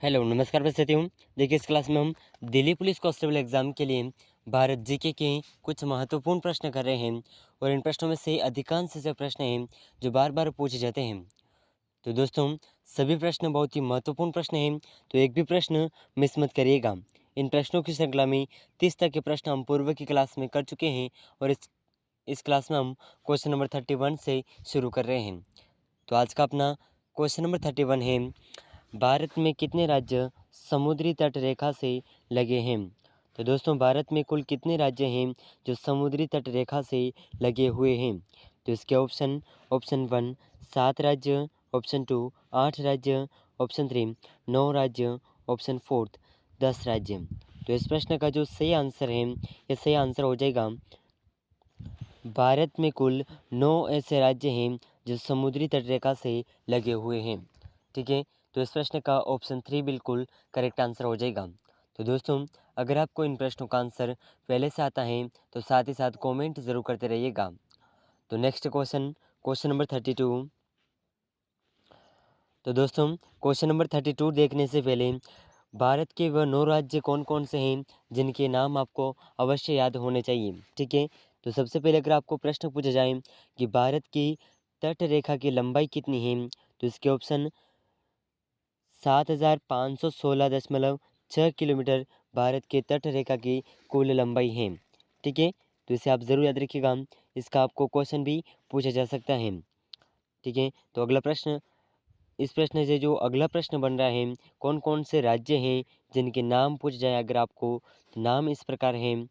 Hello नमस्कार साथियों। देखिए इस क्लास में हम दिल्ली पुलिस कांस्टेबल एग्ज़ाम के लिए भारत जीके के कुछ महत्वपूर्ण प्रश्न कर रहे हैं और इन प्रश्नों में से अधिकांश ऐसे प्रश्न हैं जो बार बार पूछे जाते हैं। तो दोस्तों सभी प्रश्न बहुत ही महत्वपूर्ण प्रश्न हैं, तो एक भी प्रश्न मिस मत करिएगा। इन प्रश्नों की श्रृंखला में 30 तक के प्रश्न हम पूर्व की क्लास में कर चुके हैं और इस क्लास में हम क्वेश्चन नंबर 31 से शुरू कर रहे हैं। तो आज का अपना क्वेश्चन नंबर 31 है, भारत में कितने राज्य समुद्री तट रेखा से लगे हैं। तो दोस्तों भारत में कुल कितने राज्य हैं जो समुद्री तट रेखा से लगे हुए हैं। तो इसके ऑप्शन 1 7 राज्य, ऑप्शन 2 8 राज्य, ऑप्शन 3 9 राज्य, ऑप्शन 4 10 राज्य। तो इस प्रश्न का जो सही आंसर है, ये सही आंसर हो जाएगा भारत में कुल 9 ऐसे राज्य हैं जो समुद्री तटरेखा से लगे हुए हैं। ठीक है, तो इस प्रश्न का ऑप्शन 3 बिल्कुल करेक्ट आंसर हो जाएगा। तो दोस्तों अगर आपको इन प्रश्नों का आंसर पहले से आता है तो साथ ही साथ कमेंट ज़रूर करते रहिएगा। तो नेक्स्ट क्वेश्चन नंबर 32। तो दोस्तों क्वेश्चन नंबर 32 देखने से पहले भारत के वह 9 राज्य कौन कौन से हैं जिनके नाम आपको अवश्य याद होने चाहिए। ठीक है, तो सबसे पहले अगर आपको प्रश्न पूछा जाए कि भारत की तट रेखा की लंबाई कितनी है, तो इसके ऑप्शन 7516.6 किलोमीटर भारत के तट रेखा की कुल लंबाई है। ठीक है, तो इसे आप ज़रूर याद रखिएगा, इसका आपको क्वेश्चन भी पूछा जा सकता है। ठीक है, तो अगला प्रश्न, इस प्रश्न से जो अगला प्रश्न बन रहा है, कौन कौन से राज्य हैं जिनके नाम पूछ जाए अगर आपको, तो नाम इस प्रकार हैं,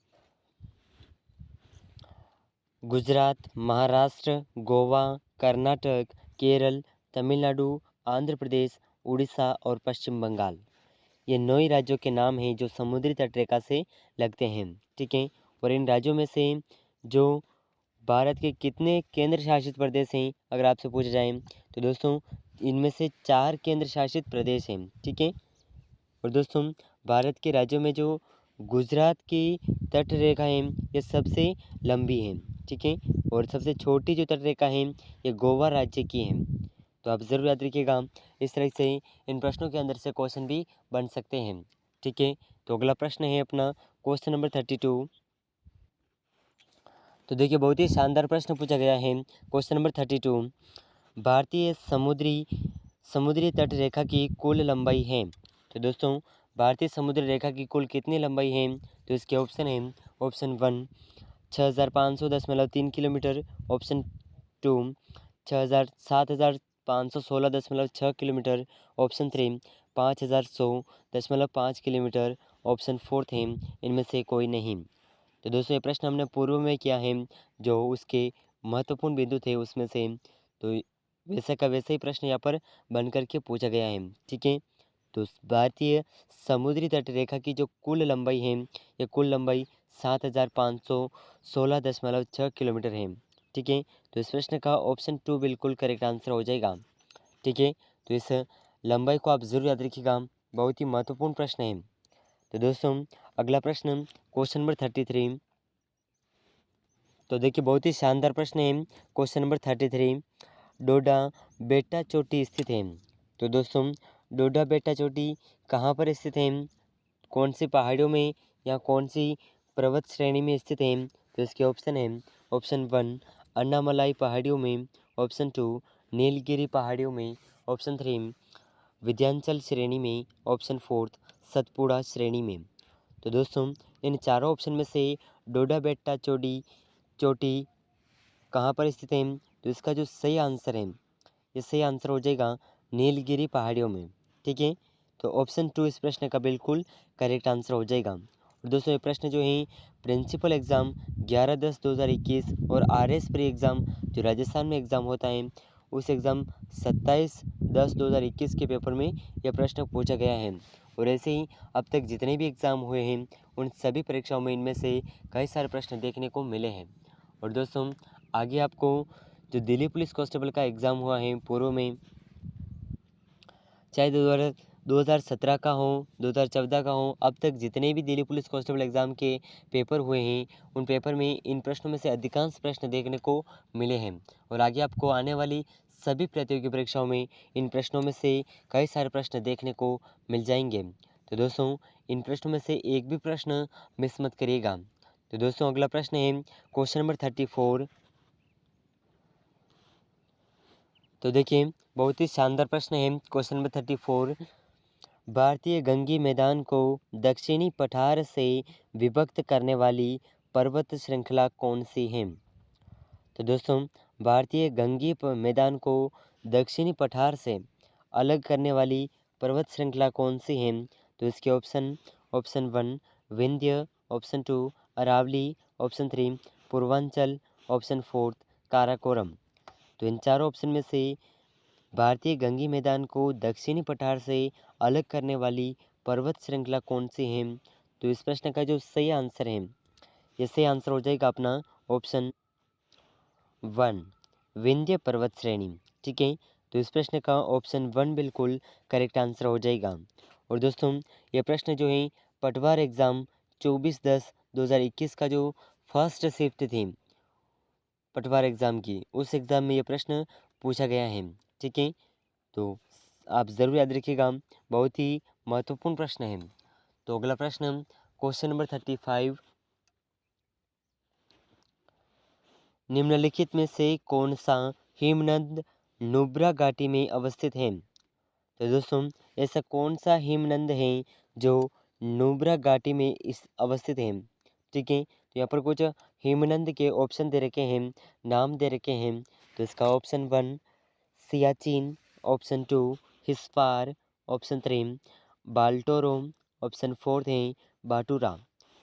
गुजरात, महाराष्ट्र, गोवा, कर्नाटक, केरल, तमिलनाडु, आंध्र प्रदेश, उड़ीसा और पश्चिम बंगाल। ये 9 ही राज्यों के नाम हैं जो समुद्री तटरेखा से लगते हैं। ठीक है, और इन राज्यों में से जो भारत के कितने केंद्र शासित प्रदेश हैं अगर आपसे पूछा जाए, तो दोस्तों इनमें से 4 केंद्र शासित प्रदेश हैं। ठीक है, और दोस्तों भारत के राज्यों में जो गुजरात की तट रेखा है ये सबसे लंबी है। ठीक है, और सबसे छोटी जो तट रेखा है ये गोवा राज्य की है। तो आप ज़रूर याद रखिएगा, इस तरह से इन प्रश्नों के अंदर से क्वेश्चन भी बन सकते हैं। ठीक है, तो अगला प्रश्न है अपना क्वेश्चन नंबर 32। तो देखिए बहुत ही शानदार प्रश्न पूछा गया है। क्वेश्चन नंबर 32, भारतीय समुद्री तट रेखा की कुल लंबाई है। तो दोस्तों भारतीय समुद्री रेखा की कुल कितनी लंबाई है, तो इसके ऑप्शन है, option 1 6510.3 kilometre, option 2 7516.6 kilometre, option 3 5100.5 kilometre, option 4 है इनमें से कोई नहीं। तो दोस्तों ये प्रश्न हमने पूर्व में किया है, जो उसके महत्वपूर्ण बिंदु थे उसमें से, तो वैसा का वैसा ही प्रश्न यहाँ पर बन कर के पूछा गया है। ठीक है, तो भारतीय समुद्री तट रेखा की जो कुल लंबाई है, ये कुल लंबाई 7516.6 किलोमीटर है। ठीक है, तो इस प्रश्न का ऑप्शन 2 बिल्कुल करेक्ट आंसर हो जाएगा। ठीक है, तो इस लंबाई को आप ज़रूर याद रखिएगा, बहुत ही महत्वपूर्ण प्रश्न है। तो दोस्तों अगला प्रश्न क्वेश्चन नंबर 33। तो देखिए बहुत ही शानदार प्रश्न है क्वेश्चन नंबर 33, डोडा बेटा चोटी स्थित है। तो दोस्तों डोडा बेटा चोटी कहाँ पर स्थित है, कौन सी पहाड़ियों में या कौन सी पर्वत श्रेणी में स्थित है, तो इसके ऑप्शन है, ऑप्शन 1 अन्नामलाई पहाड़ियों में, ऑप्शन 2 नीलगिरी पहाड़ियों में, ऑप्शन 3 विंध्याचल श्रेणी में, ऑप्शन 4 सतपुड़ा श्रेणी में। तो दोस्तों इन चारों ऑप्शन में से डोडा बेट्टा चोटी कहाँ पर स्थित है, तो इसका जो सही आंसर है, ये सही आंसर हो जाएगा नीलगिरी पहाड़ियों में। ठीक है, तो ऑप्शन 2 इस प्रश्न का बिल्कुल करेक्ट आंसर हो जाएगा। और दोस्तों ये प्रश्न जो है प्रिंसिपल एग्ज़ाम 11/10/2021 और RS प्री एग्ज़ाम जो राजस्थान में एग्ज़ाम होता है उस एग्ज़ाम 27/10/2021 के पेपर में यह प्रश्न पूछा गया है। और ऐसे ही अब तक जितने भी एग्ज़ाम हुए हैं उन सभी परीक्षाओं में इनमें से कई सारे प्रश्न देखने को मिले हैं। और दोस्तों आगे आपको जो दिल्ली पुलिस कांस्टेबल का एग्ज़ाम हुआ है पूर्व में, चाहे 2017 का हो, 2014 का हो, अब तक जितने भी दिल्ली पुलिस कांस्टेबल एग्ज़ाम के पेपर हुए हैं उन पेपर में इन प्रश्नों में से अधिकांश प्रश्न देखने को मिले हैं। और आगे आपको आने वाली सभी प्रतियोगी परीक्षाओं में इन प्रश्नों में से कई सारे प्रश्न देखने को मिल जाएंगे। तो दोस्तों इन प्रश्नों में से एक भी प्रश्न मिस मत करिएगा। तो दोस्तों अगला प्रश्न है क्वेश्चन नंबर 34। तो देखिए बहुत ही शानदार प्रश्न है क्वेश्चन नंबर 34। भारतीय गंगी मैदान को दक्षिणी पठार से विभक्त करने वाली पर्वत श्रृंखला कौन सी है? तो दोस्तों भारतीय गंगी मैदान को दक्षिणी पठार से अलग करने वाली पर्वत श्रृंखला कौन सी है? तो इसके option 1 Vindhya, option 2 Aravalli, option 3 Purvanchal, option 4 Karakoram. तो इन चारों ऑप्शन में से भारतीय गंगी मैदान को दक्षिणी पठार से अलग करने वाली पर्वत श्रृंखला कौन सी है? तो इस प्रश्न का जो सही आंसर है, ये सही आंसर हो जाएगा अपना ऑप्शन 1 विंध्य पर्वत श्रेणी। ठीक है, तो इस प्रश्न का ऑप्शन 1 बिल्कुल करेक्ट आंसर हो जाएगा। और दोस्तों ये प्रश्न जो है पटवार एग्ज़ाम 24/10/2021 का जो फर्स्ट शिफ्ट थी पटवार एग्ज़ाम की, उस एग्ज़ाम में ये प्रश्न पूछा गया है। ठीक है, तो आप ज़रूर याद रखिएगा, बहुत ही महत्वपूर्ण प्रश्न है। तो अगला प्रश्न क्वेश्चन नंबर 35। निम्नलिखित में से कौन सा हिमनद नुब्रा घाटी में अवस्थित है? तो दोस्तों ऐसा कौन सा हिमनद है जो नुब्रा घाटी में अवस्थित है? ठीक है, तो यहाँ पर कुछ हिमनद के ऑप्शन दे रखे हैं, नाम दे रखे हैं। तो इसका option 1 Siachen, option 2 Hispar, option 3 Baltoro, option 4 है बाटूरा।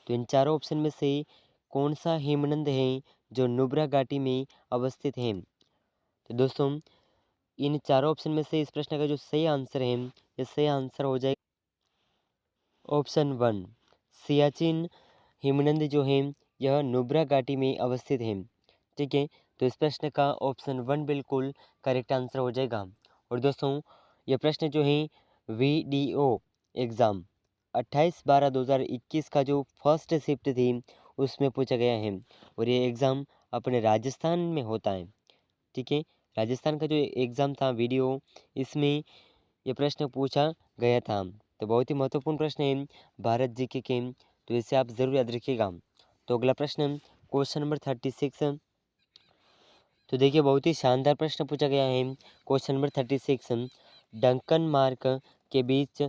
तो इन चारों ऑप्शन में से कौन सा हिमनद है जो नुब्रा घाटी में अवस्थित है? तो दोस्तों इन चारों ऑप्शन में से इस प्रश्न का जो सही आंसर है, ये सही आंसर हो जाएगा ऑप्शन 1 सियाचिन हिमनद जो है यह नुब्रा घाटी में अवस्थित है। ठीक है, तो इस प्रश्न का ऑप्शन 1 बिल्कुल करेक्ट आंसर हो जाएगा। और दोस्तों यह प्रश्न जो है VDO एग्ज़ाम 28/12/2021 का जो फर्स्ट शिफ्ट थी उसमें पूछा गया है। और ये एग्ज़ाम अपने राजस्थान में होता है। ठीक है, राजस्थान का जो एग्ज़ाम था VDO, इसमें ये प्रश्न पूछा गया था। तो बहुत ही महत्वपूर्ण प्रश्न है भारत जीके के, तो इसे आप ज़रूर याद रखिएगा। तो अगला प्रश्न क्वेश्चन नंबर 36। तो देखिए बहुत ही शानदार प्रश्न पूछा गया है क्वेश्चन नंबर 36। डंकन मार्ग के बीच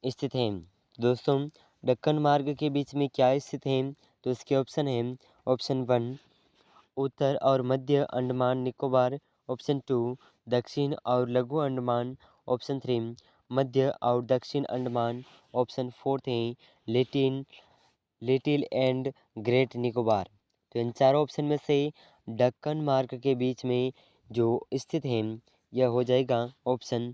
स्थित है। दोस्तों डक्कन मार्ग के बीच में क्या स्थित है? तो इसके ऑप्शन है ऑप्शन 1 उत्तर और मध्य अंडमान निकोबार, ऑप्शन 2 दक्षिण और लघु अंडमान, ऑप्शन 3 मध्य और दक्षिण अंडमान, ऑप्शन 4 है लिटिल एंड ग्रेट निकोबार। तो इन चारों ऑप्शन में से दक्कन मार्ग के बीच में जो स्थित है यह हो जाएगा ऑप्शन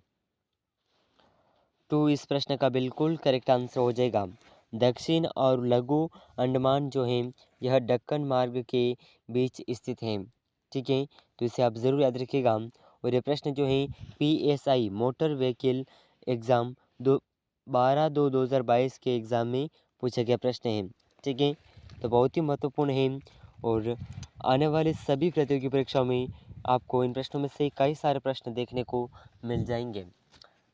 2 इस प्रश्न का बिल्कुल करेक्ट आंसर हो जाएगा। दक्षिण और लघु अंडमान जो है यह दक्कन मार्ग के बीच स्थित है। ठीक है, तो इसे आप ज़रूर याद रखिएगा। और ये प्रश्न जो है PSI मोटर व्हीकल एग्ज़ाम 12/2/2022 के एग्ज़ाम में पूछा गया प्रश्न है। ठीक है, तो बहुत ही महत्वपूर्ण है। और आने वाले सभी प्रतियोगी परीक्षाओं में आपको इन प्रश्नों में से कई सारे प्रश्न देखने को मिल जाएंगे।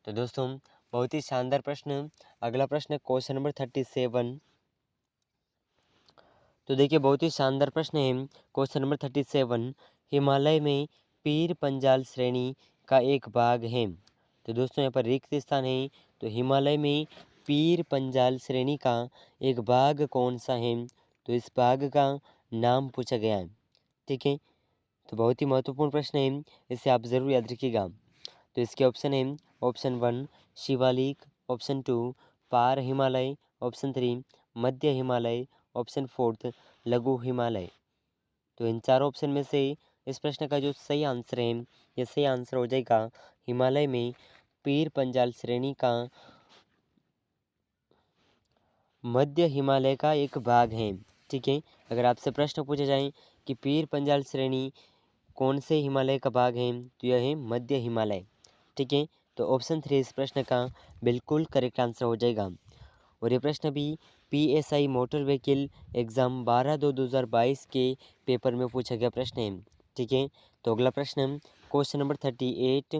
तो दोस्तों बहुत ही शानदार प्रश्न। अगला प्रश्न क्वेश्चन नंबर 37। तो देखिए बहुत ही शानदार प्रश्न है क्वेश्चन नंबर 37। हिमालय में पीर पंजाल श्रेणी का एक भाग है। तो दोस्तों यहाँ पर रिक्त स्थान है, तो हिमालय में पीर पंजाल श्रेणी का एक भाग कौन सा है? तो इस भाग का नाम पूछा गया है। ठीक है, तो बहुत ही महत्वपूर्ण प्रश्न है, इसे आप ज़रूर याद रखिएगा। तो इसके ऑप्शन है ऑप्शन 1 शिवालिक, ऑप्शन 2 पार हिमालय, ऑप्शन 3 मध्य हिमालय, ऑप्शन 4 लघु हिमालय। तो इन चार ऑप्शन में से इस प्रश्न का जो सही आंसर है, ये सही आंसर हो जाएगा हिमालय में पीर पंजाल श्रेणी का मध्य हिमालय का एक भाग है। ठीक है, अगर आपसे प्रश्न पूछे जाए कि पीर पंजाल श्रेणी कौन से हिमालय का भाग है, तो यह है मध्य हिमालय। ठीक है, तो ऑप्शन 3 इस प्रश्न का बिल्कुल करेक्ट आंसर हो जाएगा। और ये प्रश्न भी PSI मोटर व्हीकल एग्ज़ाम 12/2/2022 के पेपर में पूछा गया प्रश्न है। ठीक है, तो अगला प्रश्न क्वेश्चन नंबर 38।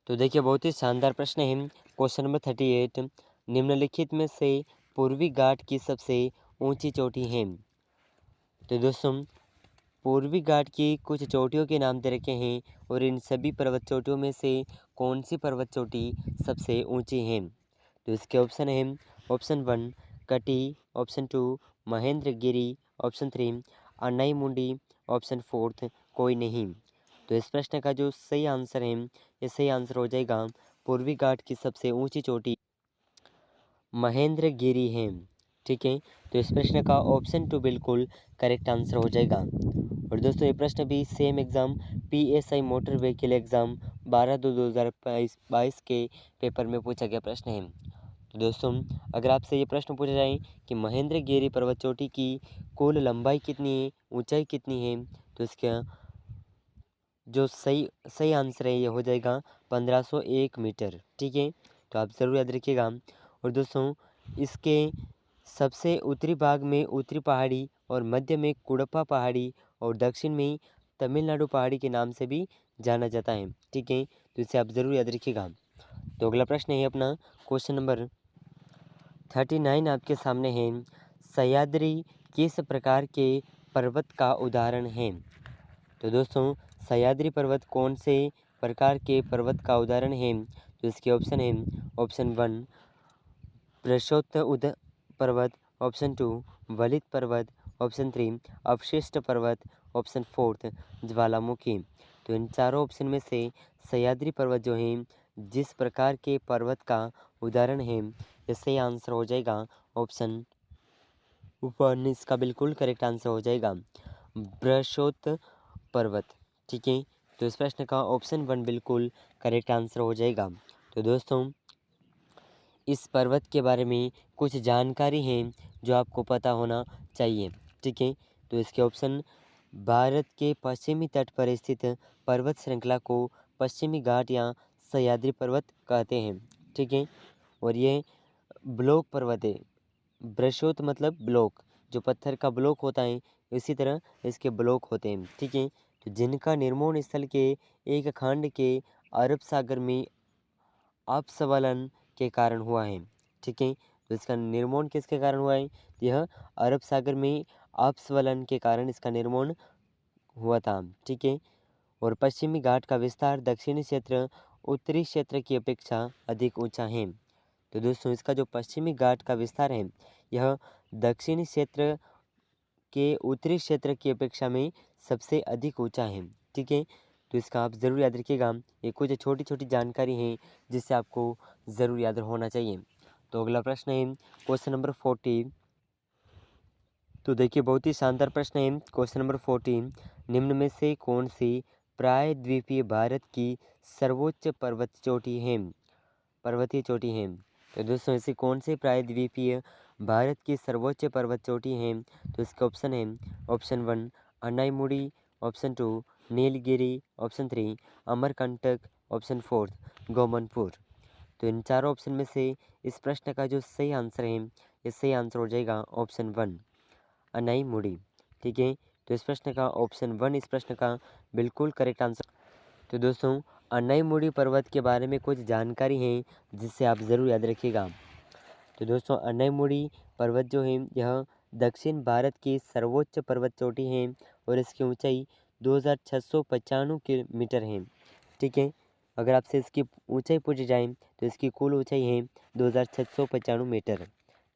तो देखिए बहुत ही शानदार प्रश्न है। क्वेश्चन नंबर 38, निम्नलिखित में से पूर्वी घाट की सबसे ऊंची चोटी है। तो दोस्तों पूर्वी घाट की कुछ चोटियों के नाम दे रखे हैं और इन सभी पर्वत चोटियों में से कौन सी पर्वत चोटी सबसे ऊंची है। तो इसके ऑप्शन है ऑप्शन 1 कटी, ऑप्शन 2 महेंद्रगिरी, ऑप्शन 3 अन्नाई मुंडी, ऑप्शन 4 कोई नहीं। तो इस प्रश्न का जो सही आंसर है, ये सही आंसर हो जाएगा पूर्वी घाट की सबसे ऊंची चोटी महेंद्रगिरी है। ठीक है, तो इस प्रश्न का ऑप्शन 2 बिल्कुल करेक्ट आंसर हो जाएगा। और दोस्तों ये प्रश्न भी same exam PSI motor vehicle exam 12/2/2022 के पेपर में पूछा गया प्रश्न है। तो दोस्तों अगर आपसे ये प्रश्न पूछा जाए कि महेंद्रगिरी पर्वत चोटी की कुल लंबाई कितनी है, ऊंचाई कितनी है, तो इसका जो सही सही आंसर है ये हो जाएगा 1501 मीटर। ठीक है, तो आप ज़रूर याद रखिएगा। और दोस्तों इसके सबसे उत्तरी भाग में उत्तरी पहाड़ी और मध्य में कुडप्पा पहाड़ी और दक्षिण में तमिलनाडु पहाड़ी के नाम से भी जाना जाता है। ठीक है, तो इसे आप ज़रूर याद रखिएगा। तो अगला प्रश्न है अपना क्वेश्चन नंबर 39 आपके सामने है। सह्याद्री किस प्रकार के पर्वत का उदाहरण है। तो दोस्तों सह्याद्री पर्वत कौन से प्रकार के पर्वत का उदाहरण है। तो इसके ऑप्शन है ऑप्शन 1 प्रशोत्तर पर्वत, ऑप्शन 2 वलित पर्वत, ऑप्शन 3 अवशिष्ट पर्वत, ऑप्शन 4 ज्वालामुखी। तो इन चारों ऑप्शन में से सह्याद्री पर्वत जो है जिस प्रकार के पर्वत का उदाहरण है, ये सही आंसर हो जाएगा ऑप्शन 1 इसका बिल्कुल करेक्ट आंसर हो जाएगा प्रशोत्तर पर्वत। ठीक है, तो इस प्रश्न का ऑप्शन 1 बिल्कुल करेक्ट आंसर हो जाएगा। तो दोस्तों इस पर्वत के बारे में कुछ जानकारी है जो आपको पता होना चाहिए। ठीक है, तो इसके ऑप्शन भारत के पश्चिमी तट पर स्थित पर्वत श्रृंखला को पश्चिमी घाट या सह्याद्री पर्वत कहते हैं। ठीक है, और ये ब्लॉक पर्वत है। ब्रशोत मतलब ब्लॉक, जो पत्थर का ब्लॉक होता है इसी तरह इसके ब्लॉक होते हैं। ठीक है, तो जिनका निर्माण स्थल के एक खंड के अरब सागर में अपस्वलन के कारण हुआ है। ठीक है, तो इसका निर्माण किसके कारण हुआ है, यह अरब सागर में अपस्वलन के कारण इसका निर्माण हुआ था। ठीक है, और पश्चिमी घाट का विस्तार दक्षिणी क्षेत्र उत्तरी क्षेत्र की अपेक्षा अधिक ऊंचा है। तो दोस्तों इसका जो पश्चिमी घाट का विस्तार है यह दक्षिणी क्षेत्र के उत्तरी क्षेत्र की अपेक्षा में सबसे अधिक ऊंचा है। ठीक है, तो इसका आप ज़रूर याद रखिएगा। ये कुछ छोटी छोटी जानकारी हैं जिससे आपको ज़रूर याद होना चाहिए। तो अगला प्रश्न है क्वेश्चन नंबर 40। तो देखिए बहुत ही शानदार प्रश्न है क्वेश्चन नंबर 40। निम्न में से कौन सी प्रायद्वीपीय भारत की सर्वोच्च पर्वतीय चोटी है। तो दोस्तों ऐसी कौन सी प्रायद्वीपीय भारत की सर्वोच्च पर्वत चोटी है। तो इसके ऑप्शन है option 1 Anamudi, option 2 Nilgiri, option 3 Amarkantak, option 4 Gomanpur. तो इन चारों ऑप्शन में से इस प्रश्न का जो सही आंसर है, ये सही आंसर हो जाएगा ऑप्शन 1 अन्नाईमुड़ी। ठीक है, तो इस प्रश्न का ऑप्शन 1 इस प्रश्न का बिल्कुल करेक्ट आंसर। तो दोस्तों अन्नाईमुड़ी पर्वत के बारे में कुछ जानकारी है जिससे आप ज़रूर याद रखिएगा। तो दोस्तों अन्नाईमुड़ी पर्वत जो है यह दक्षिण भारत की सर्वोच्च पर्वत चोटी है और इसकी ऊंचाई 2695 मीटर है। ठीक है, अगर आपसे इसकी ऊंचाई पूछी जाए तो इसकी कुल ऊंचाई है 2695 मीटर।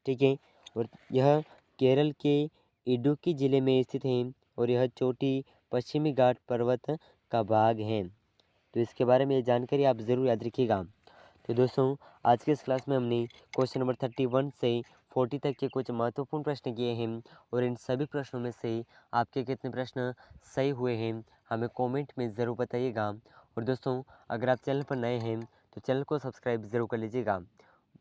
ठीक है, और यह केरल के इडुक्की ज़िले में स्थित है और यह चोटी पश्चिमी घाट पर्वत का भाग है। तो इसके बारे में जानकारी आप ज़रूर याद रखिएगा। तो दोस्तों आज के इस क्लास में हमने क्वेश्चन नंबर 31 से 40 तक के कुछ महत्वपूर्ण प्रश्न किए हैं और इन सभी प्रश्नों में से आपके कितने प्रश्न सही हुए हैं हमें कमेंट में ज़रूर बताइएगा। और दोस्तों अगर आप चैनल पर नए हैं तो चैनल को सब्सक्राइब ज़रूर कर लीजिएगा।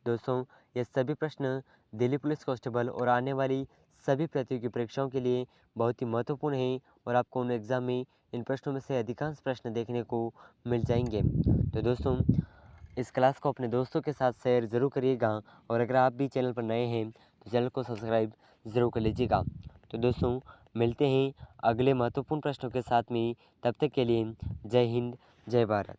दोस्तों ये सभी प्रश्न दिल्ली पुलिस कांस्टेबल और आने वाली सभी प्रतियोगी परीक्षाओं के लिए बहुत ही महत्वपूर्ण हैं और आपको उन एग्ज़ाम में इन प्रश्नों में से अधिकांश प्रश्न देखने को मिल जाएंगे। तो दोस्तों इस क्लास को अपने दोस्तों के साथ शेयर ज़रूर करिएगा और अगर आप भी चैनल पर नए हैं तो चैनल को सब्सक्राइब ज़रूर कर लीजिएगा। तो दोस्तों मिलते हैं अगले महत्वपूर्ण प्रश्नों के साथ में, तब तक के लिए जय हिंद, जय भारत।